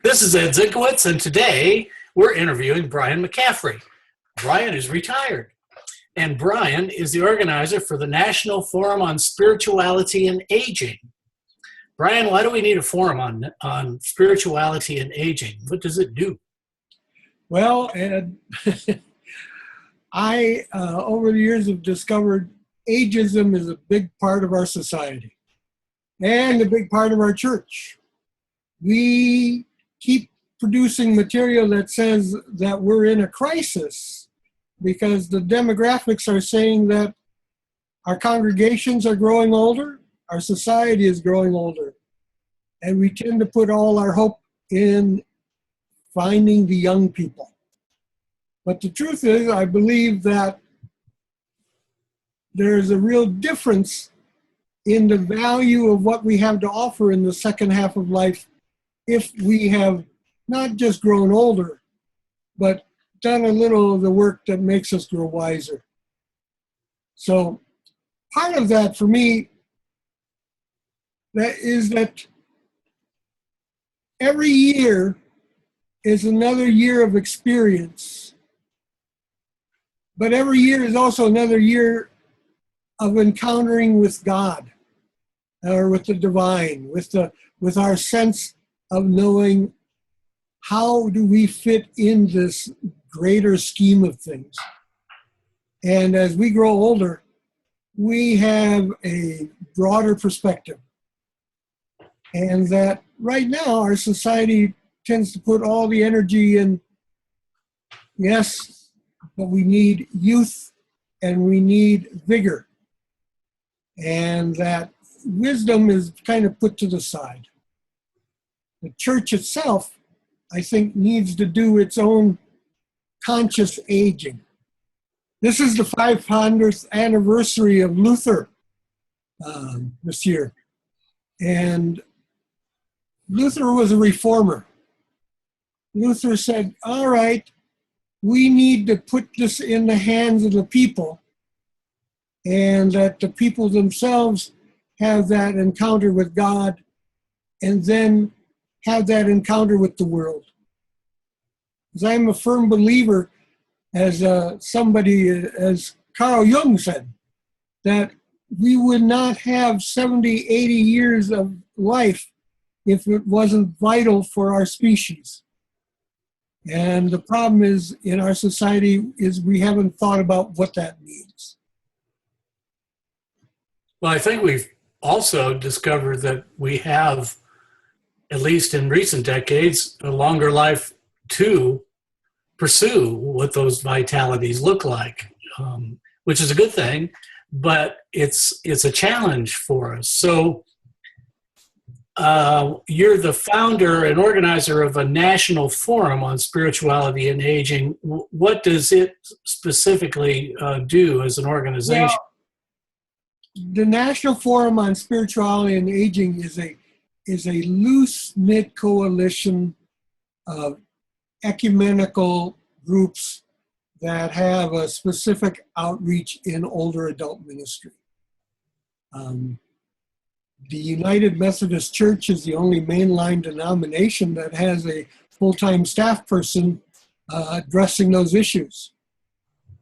This is Ed Zinkowitz, and today we're interviewing Brian McCaffrey. Brian is retired, and Brian is the organizer for the National Forum on Spirituality and Aging. Brian, why do we need a forum on spirituality and aging? What does it do? Well, Ed, I, over the years, have discovered ageism is a big part of our society and a big part of our church. We keep producing material that says that we're in a crisis because the demographics are saying that our congregations are growing older, our society is growing older, and we tend to put all our hope in finding the young people. But the truth is, I believe that there's a real difference in the value of what we have to offer in the second half of life if we have not just grown older, but done a little of the work that makes us grow wiser. So part of that for me that every year is another year of experience, but every year is also another year of encountering with God or with the divine, with our sense of knowing how do we fit in this greater scheme of things. And as we grow older, we have a broader perspective. And that right now our society tends to put all the energy in, yes, but we need youth and we need vigor. And that wisdom is kind of put to the side. The church itself, I think, needs to do its own conscious aging. This is the 500th anniversary of Luther this year. And Luther was a reformer. Luther said, all right, we need to put this in the hands of the people, and that the people themselves have that encounter with God, and then have that encounter with the world. Because I'm a firm believer, as as Carl Jung said, that we would not have 70, 80 years of life if it wasn't vital for our species. And the problem is in our society is we haven't thought about what that means. Well, I think we've also discovered that we have, at least in recent decades, a longer life to pursue what those vitalities look like, which is a good thing, but it's a challenge for us. So you're the founder and organizer of a national forum on spirituality and aging. What does it specifically do as an organization? Well, the National Forum on Spirituality and Aging is a loose-knit coalition of ecumenical groups that have a specific outreach in older adult ministry. The United Methodist Church is the only mainline denomination that has a full-time staff person addressing those issues.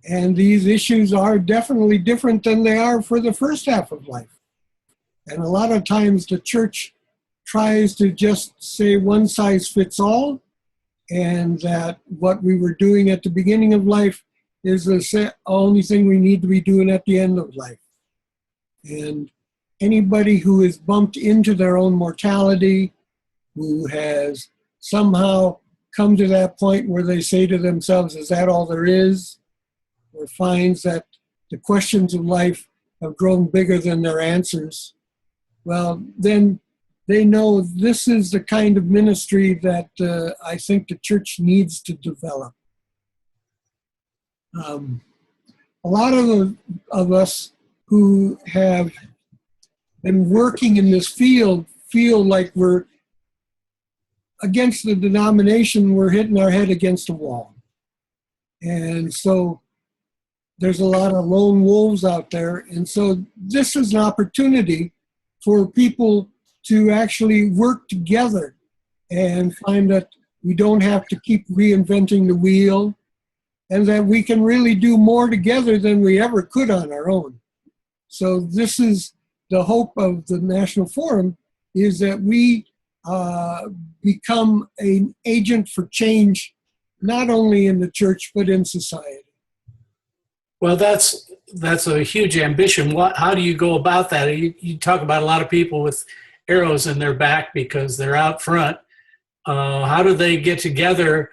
And these issues are definitely different than they are for the first half of life. And a lot of times the church tries to just say one size fits all, and that what we were doing at the beginning of life is the only thing we need to be doing at the end of life. And anybody who is bumped into their own mortality, who has somehow come to that point where they say to themselves, is that all there is? Or finds that the questions of life have grown bigger than their answers, well, then they know this is the kind of ministry that I think the church needs to develop. A lot of us who have been working in this field feel like we're against the denomination, we're hitting our head against a wall. And so there's a lot of lone wolves out there. And so this is an opportunity for people to actually work together and find that we don't have to keep reinventing the wheel, and that we can really do more together than we ever could on our own. So this is the hope of the National Forum, is that we become an agent for change, not only in the church, but in society. Well, that's a huge ambition. How do you go about that? You talk about a lot of people with arrows in their back because they're out front. How do they get together?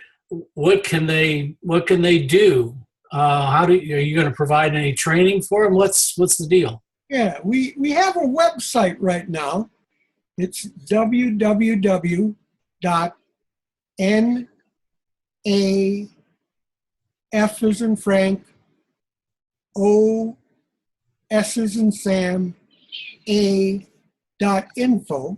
What can they do? Are you going to provide any training for them? What's the deal? Yeah, we have a website right now. It's www.NAF as in Frank, O S as in Sam, A.info.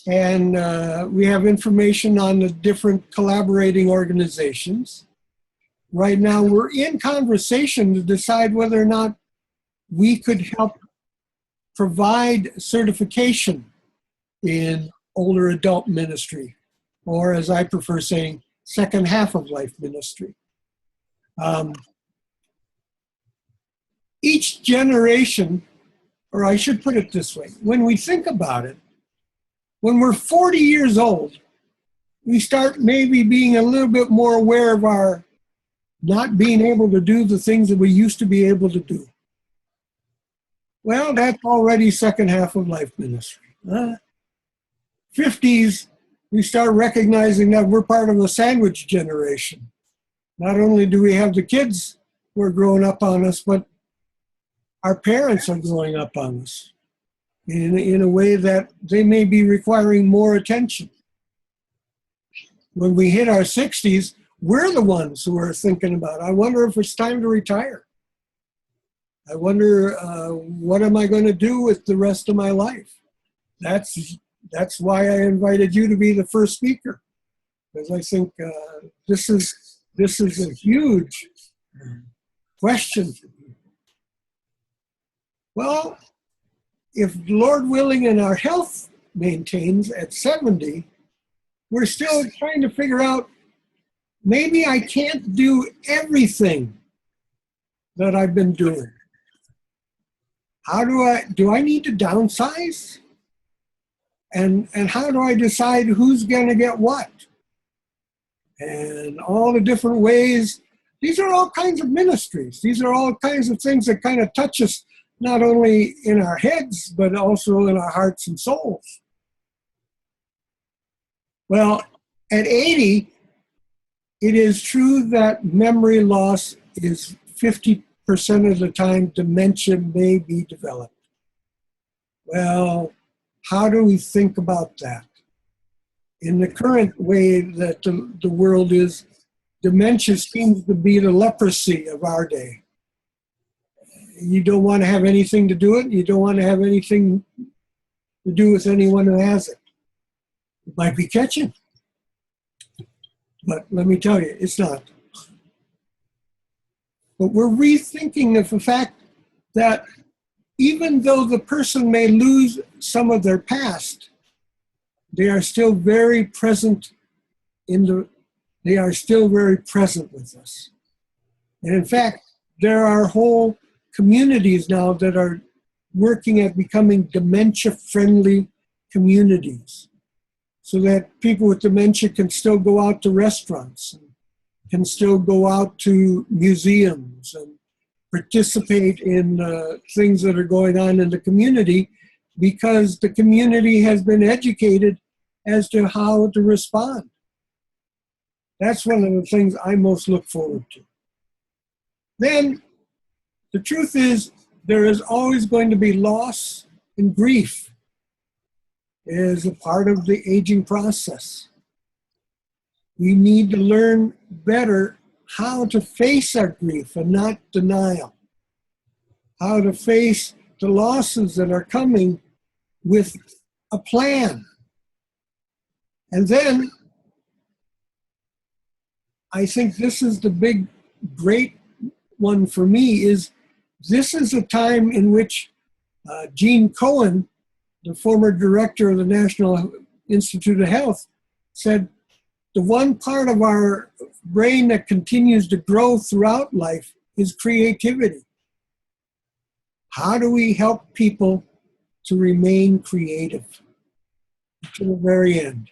And we have information on the different collaborating organizations. Right now, we're in conversation to decide whether or not we could help provide certification in older adult ministry, or as I prefer saying, second half of life ministry. Each generation, or I should put it this way, when we think about it, when we're 40 years old, we start maybe being a little bit more aware of our not being able to do the things that we used to be able to do. Well, that's already second half of life ministry. 50s, we start recognizing that we're part of a sandwich generation. Not only do we have the kids who are growing up on us, but our parents are growing up on us in a way that they may be requiring more attention. When we hit our 60s, we're the ones who are thinking about, I wonder if it's time to retire. I wonder, what am I going to do with the rest of my life? That's why I invited you to be the first speaker, because I think this is a huge question. Well, if Lord willing and our health maintains at 70, we're still trying to figure out, maybe I can't do everything that I've been doing. How do I need to downsize? And how do I decide who's going to get what? And all the different ways. These are all kinds of ministries. These are all kinds of things that kind of touch us, not only in our heads, but also in our hearts and souls. Well, at 80, it is true that memory loss is 50% of the time dementia may be developed. Well, how do we think about that? In the current way that the world is, dementia seems to be the leprosy of our day. You don't want to have anything to do it. You don't want to have anything to do with anyone who has it. It might be catching. But let me tell you, it's not. But we're rethinking of the fact that even though the person may lose some of their past, they are still very present they are still very present with us. And in fact, there are whole communities now that are working at becoming dementia-friendly communities, so that people with dementia can still go out to restaurants, and can still go out to museums and participate in things that are going on in the community, because the community has been educated as to how to respond. That's one of the things I most look forward to. Then, the truth is, there is always going to be loss and grief as a part of the aging process. We need to learn better how to face our grief and not denial. How to face the losses that are coming with a plan. And then, I think this is the big, great one for me, is this is a time in which Gene Cohen the former director of the National Institute of Health, said the one part of our brain that continues to grow throughout life is creativity. How do we help people to remain creative to the very end?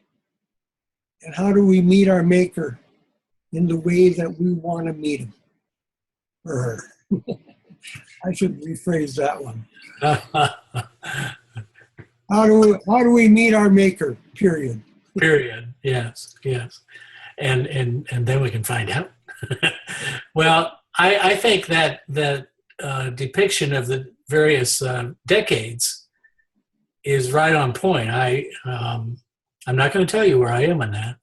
And how do we meet our maker in the way that we want to meet him or her? I should rephrase that one. How do we meet our maker, period? Period. Yes, yes. And then we can find out. Well, I think that depiction of the various decades is right on point. I'm not going to tell you where I am on that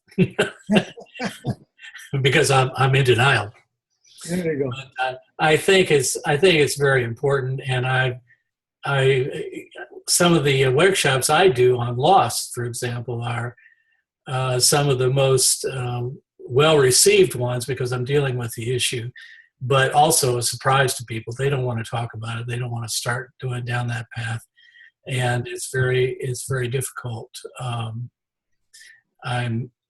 because I'm in denial. There you go. But, I think it's very important, and some of the workshops I do on loss, for example, are some of the most well-received ones because I'm dealing with the issue, but also a surprise to people. They don't want to talk about it. They don't want to start doing down that path, and it's very difficult.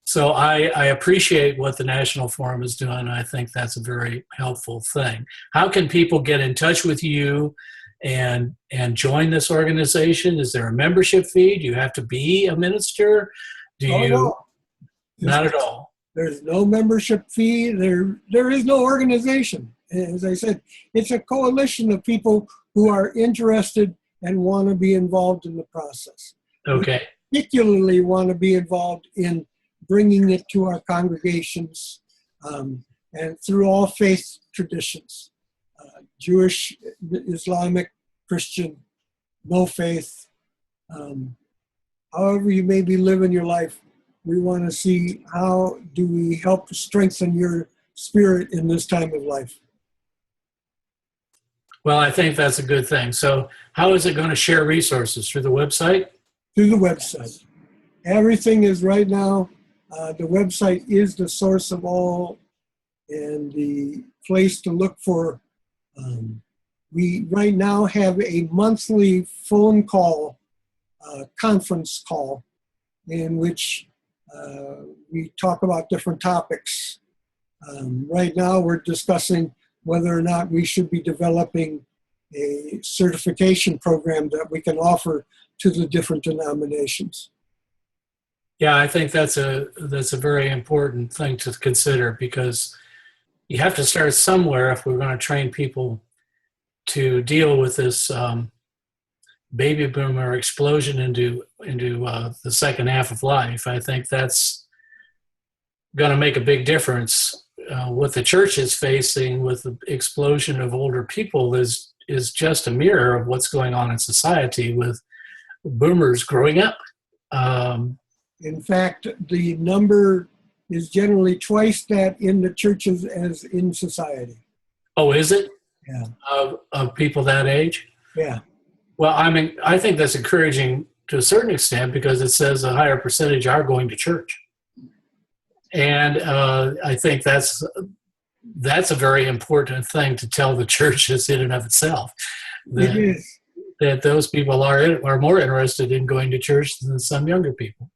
So I appreciate what the National Forum is doing. I think that's a very helpful thing. How can people get in touch with you and join this organization? Is there a membership fee? Do you have to be a minister? No. Not at all. There's no membership fee. There is no organization. As I said, it's a coalition of people who are interested and want to be involved in the process. Okay. We particularly want to be involved in bringing it to our congregations and through all faith traditions, Jewish, Islamic, Christian, no faith. However you may be living your life, we want to see how do we help strengthen your spirit in this time of life. Well, I think that's a good thing. So how is it going to share resources? Through the website? Through the website. Everything is right now. The website is the source of all and the place to look for. We right now have a monthly phone call, conference call, in which we talk about different topics. Right now we're discussing whether or not we should be developing a certification program that we can offer to the different denominations. Yeah, I think that's a very important thing to consider because you have to start somewhere if we're going to train people to deal with this baby boomer explosion into the second half of life. I think that's going to make a big difference. What the church is facing with the explosion of older people is just a mirror of what's going on in society with boomers growing up. In fact, the number is generally twice that in the churches as in society. Oh, is it? Yeah. Of people that age? Yeah. Well, I mean, I think that's encouraging to a certain extent because it says a higher percentage are going to church. And I think that's a very important thing to tell the churches in and of itself. It is. That those people are more interested in going to church than some younger people.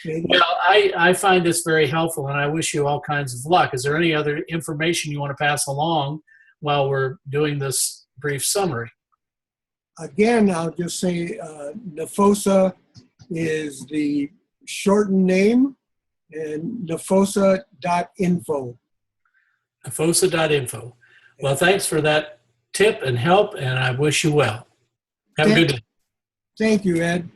Well, I find this very helpful, and I wish you all kinds of luck. Is there any other information you want to pass along while we're doing this brief summary? Again, I'll just say NFOSA is the shortened name, and NFOSA.info. NFOSA.info. Well, thanks for that tip and help, and I wish you well. Have a good day. Thank you, Ed.